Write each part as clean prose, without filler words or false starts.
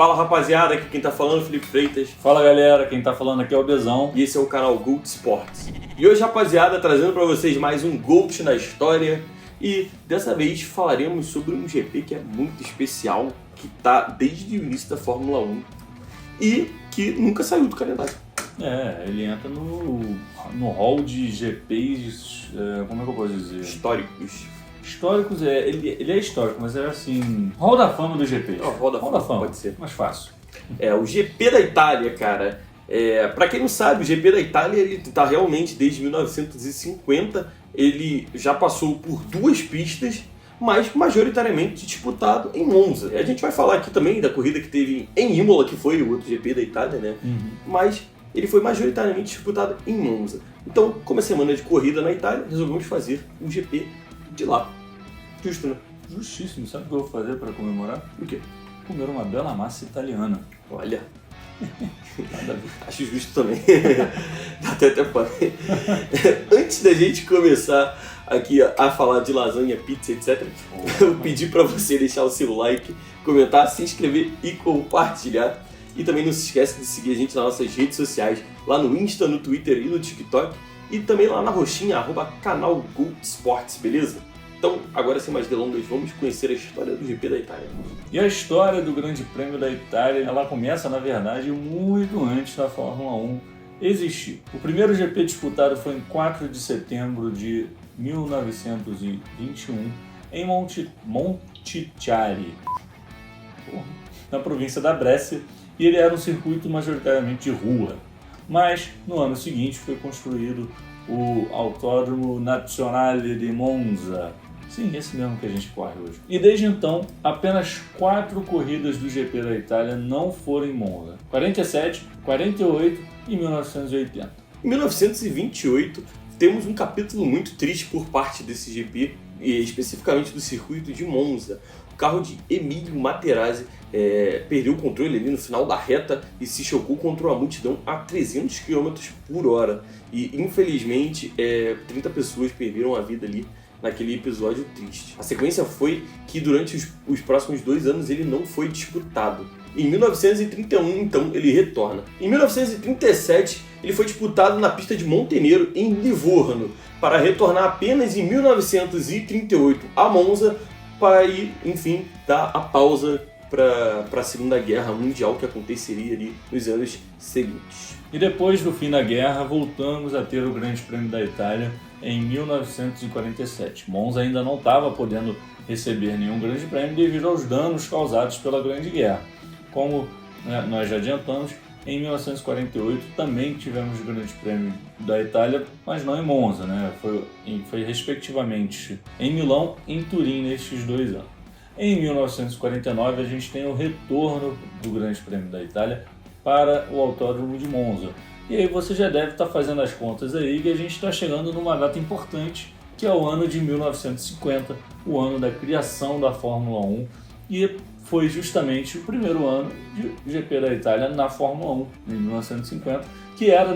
Fala rapaziada, aqui quem tá falando é o Felipe Freitas. Fala galera, quem tá falando aqui é o Bezão. E esse é o canal GOAT Sports. E hoje, rapaziada, trazendo pra vocês mais um GOAT na história. E dessa vez falaremos sobre um GP que é muito especial, que tá desde o início da Fórmula 1 e que nunca saiu do calendário. Ele entra no hall de GPs, como é que eu posso dizer? Históricos, ele é histórico, mas é assim, hall da fama do GP. Hall da fama, pode ser. Mais fácil. O GP da Itália, cara, pra quem não sabe, o GP da Itália ele tá realmente desde 1950, ele já passou por duas pistas, mas majoritariamente disputado em Monza. A gente vai falar aqui também da corrida que teve em Imola, que foi o outro GP da Itália, né? Mas ele foi majoritariamente disputado em Monza. Então, como é semana de corrida na Itália, resolvemos fazer um GP de lá. Justo, né? Justíssimo. Sabe o que eu vou fazer para comemorar? O quê? Comer uma bela massa italiana. Olha, Nada a ver. acho justo também. Dá até para. Antes da gente começar aqui a falar de lasanha, pizza, etc., eu pedi para você deixar o seu like, comentar, se inscrever e compartilhar. E também não se esquece de seguir a gente nas nossas redes sociais, lá no Insta, no Twitter e no TikTok. E também lá na roxinha, @canal GOAT Sports, beleza? Então, agora sem mais delongas, vamos conhecer a história do GP da Itália. E a história do Grande Prêmio da Itália, ela começa, na verdade, muito antes da Fórmula 1 existir. O primeiro GP disputado foi em 4 de setembro de 1921, em Montichiari, na província da Brescia, e ele era um circuito majoritariamente de rua. Mas, no ano seguinte, foi construído o Autódromo Nazionale di Monza. Sim, esse mesmo que a gente corre hoje. E desde então, apenas 4 corridas do GP da Itália não foram em Monza. 47, 48 e 1980. Em 1928, temos um capítulo muito triste por parte desse GP, e especificamente do circuito de Monza. O carro de Emilio Materazzi perdeu o controle ali no final da reta e se chocou contra uma multidão a 300 km por hora. E infelizmente 30 pessoas perderam a vida ali naquele episódio triste. A sequência foi que durante os próximos 2 anos ele não foi disputado. Em 1931, então, ele retorna. Em 1937, ele foi disputado na pista de Montenegro, em Livorno, para retornar apenas em 1938 a Monza, para ir, enfim, dar a pausa para a Segunda Guerra Mundial, que aconteceria ali nos anos seguintes. E depois do fim da guerra, voltamos a ter o Grande Prêmio da Itália em 1947. Monza ainda não estava podendo receber nenhum Grande Prêmio devido aos danos causados pela Grande Guerra. Como nós já adiantamos, em 1948 também tivemos o Grande Prêmio da Itália, mas não em Monza, né? Foi respectivamente em Milão e em Turim nestes 2 anos. Em 1949 a gente tem o retorno do Grande Prêmio da Itália para o Autódromo de Monza. E aí você já deve estar fazendo as contas aí que a gente está chegando numa data importante, que é o ano de 1950, o ano da criação da Fórmula 1, e foi justamente o primeiro ano de GP da Itália na Fórmula 1, em 1950, que era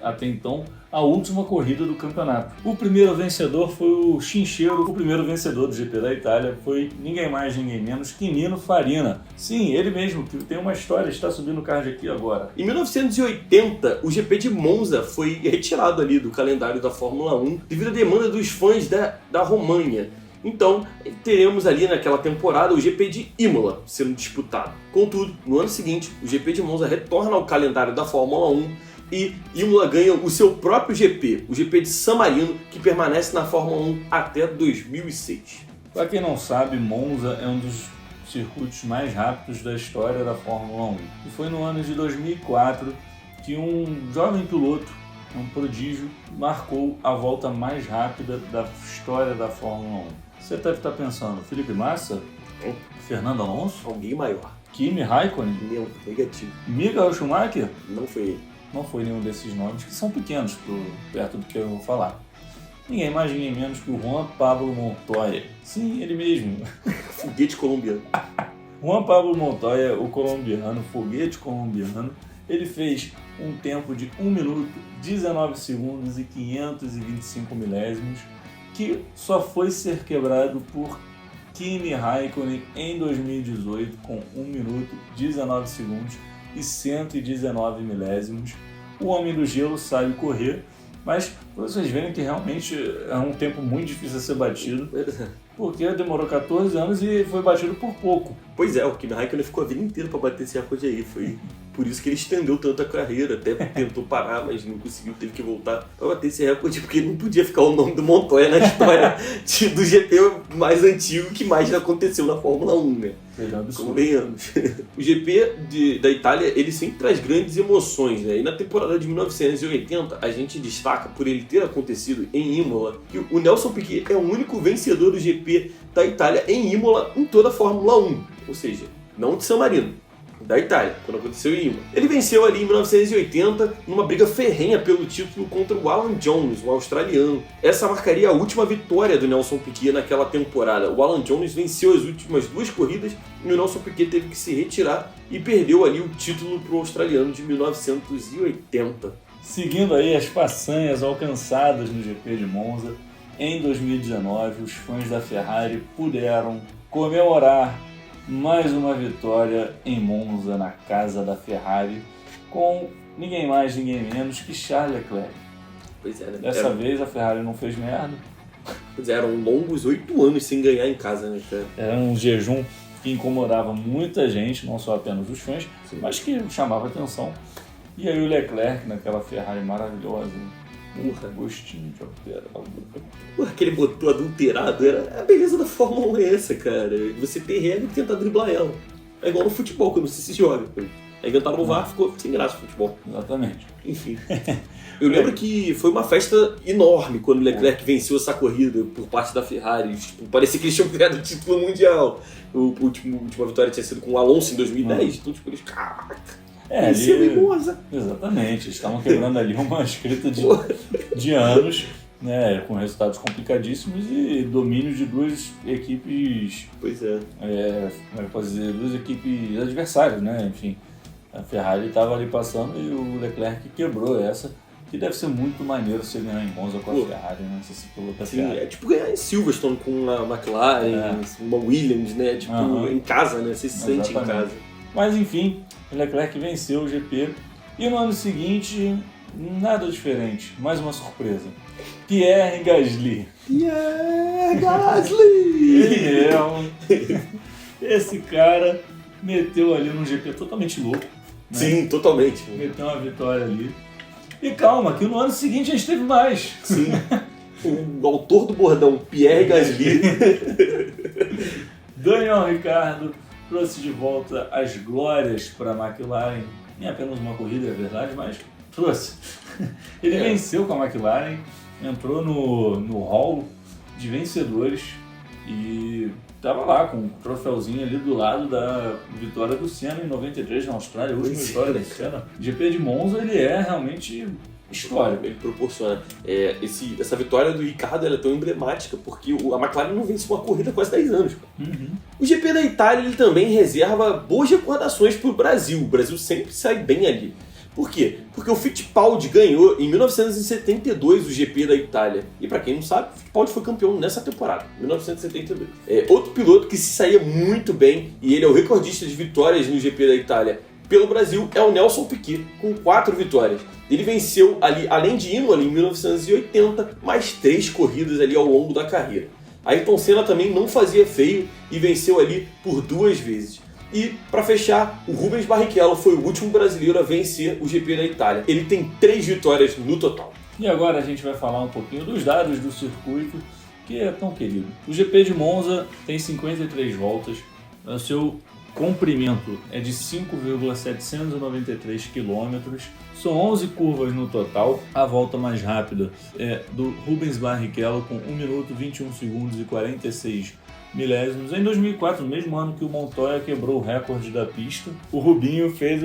até então a última corrida do campeonato. O primeiro vencedor foi o Chinchero, o primeiro vencedor do GP da Itália foi ninguém mais, ninguém menos que Nino Farina. Sim, ele mesmo, que tem uma história, está subindo o card aqui agora. Em 1980, o GP de Monza foi retirado ali do calendário da Fórmula 1 devido à demanda dos fãs da Romanha. Então, teremos ali naquela temporada o GP de Imola sendo disputado. Contudo, no ano seguinte, o GP de Monza retorna ao calendário da Fórmula 1 e Imola ganha o seu próprio GP, o GP de San Marino, que permanece na Fórmula 1 até 2006. Para quem não sabe, Monza é um dos circuitos mais rápidos da história da Fórmula 1. E foi no ano de 2004 que um jovem piloto, um prodígio, marcou a volta mais rápida da história da Fórmula 1. Você deve estar pensando, Felipe Massa? Fernando Alonso? Alguém maior. Kimi Raikkonen? Não, negativo. Michael Schumacher? Não foi ele. Não foi nenhum desses nomes, que são pequenos perto do que eu vou falar. Ninguém mais, ninguém menos que o Juan Pablo Montoya. Sim, ele mesmo. Foguete colombiano. Juan Pablo Montoya, o colombiano, foguete colombiano, ele fez um tempo de 1 minuto, 19 segundos e 525 milésimos, que só foi ser quebrado por Kimi Raikkonen em 2018 com 1 minuto, 19 segundos e 119 milésimos. O homem do gelo sabe correr, mas vocês verem que realmente é um tempo muito difícil a ser batido, porque demorou 14 anos e foi batido por pouco. Pois é, o Kimi Raikkonen ficou a vida inteira para bater esse recorde aí, foi por isso que ele estendeu tanto a carreira, até tentou parar, mas não conseguiu, teve que voltar para bater esse recorde, porque não podia ficar o nome do Montoya na história do GP mais antigo que mais aconteceu na Fórmula 1, né? Convenhamos. O GP da Itália, ele sempre traz grandes emoções, né? E na temporada de 1980, a gente destaca, por ele ter acontecido em Imola, que o Nelson Piquet é o único vencedor do GP da Itália em Imola em toda a Fórmula 1. Ou seja, não de San Marino, da Itália, quando aconteceu em Imola. Ele venceu ali em 1980 numa briga ferrenha pelo título contra o Alan Jones, um australiano. Essa marcaria a última vitória do Nelson Piquet naquela temporada. O Alan Jones venceu as últimas 2 corridas e o Nelson Piquet teve que se retirar e perdeu ali o título para o australiano de 1980. Seguindo aí as façanhas alcançadas no GP de Monza, em 2019 os fãs da Ferrari puderam comemorar mais uma vitória em Monza, na casa da Ferrari, com ninguém mais, ninguém menos que Charles Leclerc. Pois é, né? Dessa vez a Ferrari não fez merda. Pois é, eram longos 8 anos sem ganhar em casa, né, cara? Era um jejum que incomodava muita gente, não só apenas os fãs, Sim. mas que chamava atenção. E aí o Leclerc, naquela Ferrari maravilhosa, gostinho de alterado. Aquele motor adulterado, a beleza da Fórmula 1 é essa, cara. Você ter regra e tentar driblar ela. É igual no futebol, quando você se joga. Aí inventaram o VAR, ficou sem graça o futebol. Exatamente. Enfim. Eu lembro que foi uma festa enorme quando o Leclerc venceu essa corrida por parte da Ferrari. Tipo, parecia que eles tinham ganhado o título mundial. A última vitória tinha sido com o Alonso em 2010. Então, tipo, eles... Caraca! Exatamente, eles estavam quebrando ali uma escrita de anos, né, com resultados complicadíssimos e domínio de 2 equipes. Pois é. Como é que posso dizer? 2 equipes adversárias, né? Enfim, a Ferrari estava ali passando e o Leclerc quebrou essa, que deve ser muito maneiro se ganhar em Monza com a Ferrari, né? Se piloto da Ferrari. É tipo ganhar em Silverstone com a McLaren, uma Williams, né? Tipo, em casa, né? Você se sente em casa. Mas enfim, o Leclerc venceu o GP e no ano seguinte, nada diferente, mais uma surpresa. Pierre Gasly. Pierre Gasly! Esse cara meteu ali num GP totalmente louco. Né? Sim, totalmente. Meteu uma vitória ali. E calma, que no ano seguinte a gente teve mais. Sim. O autor do bordão, Pierre Gasly. Daniel Ricciardo trouxe de volta as glórias para a McLaren, em apenas uma corrida, é verdade, mas trouxe. Ele venceu com a McLaren, entrou no hall de vencedores e estava lá com um troféuzinho ali do lado da vitória do Senna em 93 na Austrália, a última vitória do Senna. O GP de Monza, ele é realmente histórico. Ele proporciona. Essa vitória do Ricciardo ela é tão emblemática, porque a McLaren não vence uma corrida há quase 10 anos. O GP da Itália ele também reserva boas recordações para o Brasil. O Brasil sempre sai bem ali. Por quê? Porque o Fittipaldi ganhou em 1972 o GP da Itália. E para quem não sabe, o Fittipaldi foi campeão nessa temporada, 1972. Outro piloto que se saía muito bem, e ele é o recordista de vitórias no GP da Itália pelo Brasil, é o Nelson Piquet, com 4 vitórias. Ele venceu ali, além de Imola em 1980, mais 3 corridas ali ao longo da carreira. Ayrton Senna também não fazia feio e venceu ali por 2 vezes. E, para fechar, o Rubens Barrichello foi o último brasileiro a vencer o GP da Itália. Ele tem 3 vitórias no total. E agora a gente vai falar um pouquinho dos dados do circuito, que é tão querido. O GP de Monza tem 53 voltas. O seu comprimento é de 5,793 km. São 11 curvas no total. A volta mais rápida é do Rubens Barrichello com 1 minuto, 21 segundos e 46 milésimos. Em 2004, no mesmo ano que o Montoya quebrou o recorde da pista, o Rubinho fez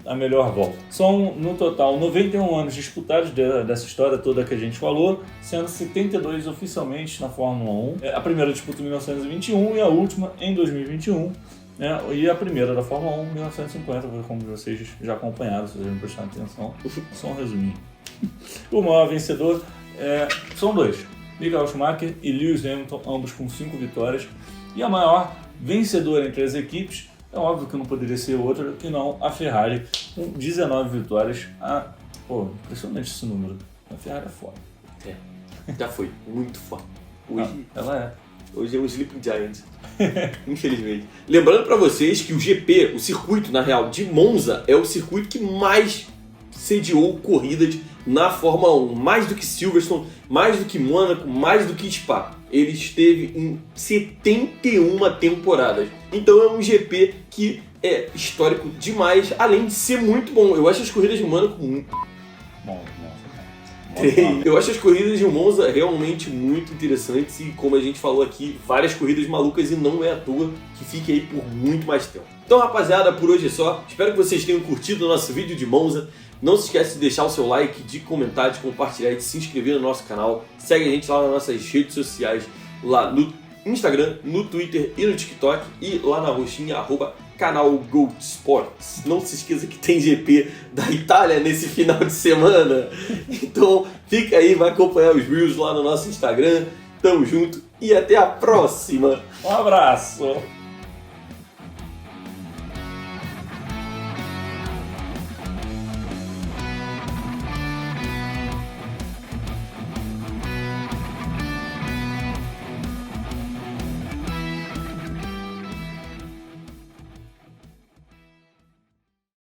a melhor volta. São, no total, 91 anos disputados dessa história toda que a gente falou, sendo 72 oficialmente na Fórmula 1. A primeira disputa em 1921 e a última em 2021. E a primeira da Fórmula 1 em 1950, como vocês já acompanharam, se vocês não prestaram atenção. Só um resuminho. O maior vencedor são 2. Michael Schumacher e Lewis Hamilton, ambos com 5 vitórias. E a maior vencedora entre as equipes, é óbvio que não poderia ser outra que não a Ferrari, com 19 vitórias. Pô, impressionante esse número. A Ferrari é foda. Já foi, muito foda. Hoje, ela hoje é um Sleeping Giant, infelizmente. Lembrando para vocês que o GP, o circuito, na real, de Monza, é o circuito que mais sediou corridas na Fórmula 1. Mais do que Silverstone, mais do que Mônaco, mais do que Spa. Ele esteve em 71 temporadas. Então é um GP que é histórico demais, além de ser muito bom. Eu acho as corridas de Mônaco muito... Eu acho as corridas de Monza realmente muito interessantes e, como a gente falou aqui, várias corridas malucas e não é à toa que fique aí por muito mais tempo. Então, rapaziada, por hoje é só. Espero que vocês tenham curtido o nosso vídeo de Monza. Não se esquece de deixar o seu like, de comentar, de compartilhar e de se inscrever no nosso canal. Segue a gente lá nas nossas redes sociais, lá no Instagram, no Twitter e no TikTok e lá na roxinha, @canal Gold Sports. Não se esqueça que tem GP da Itália nesse final de semana. Então fica aí, vai acompanhar os Reels lá no nosso Instagram. Tamo junto e até a próxima. Um abraço!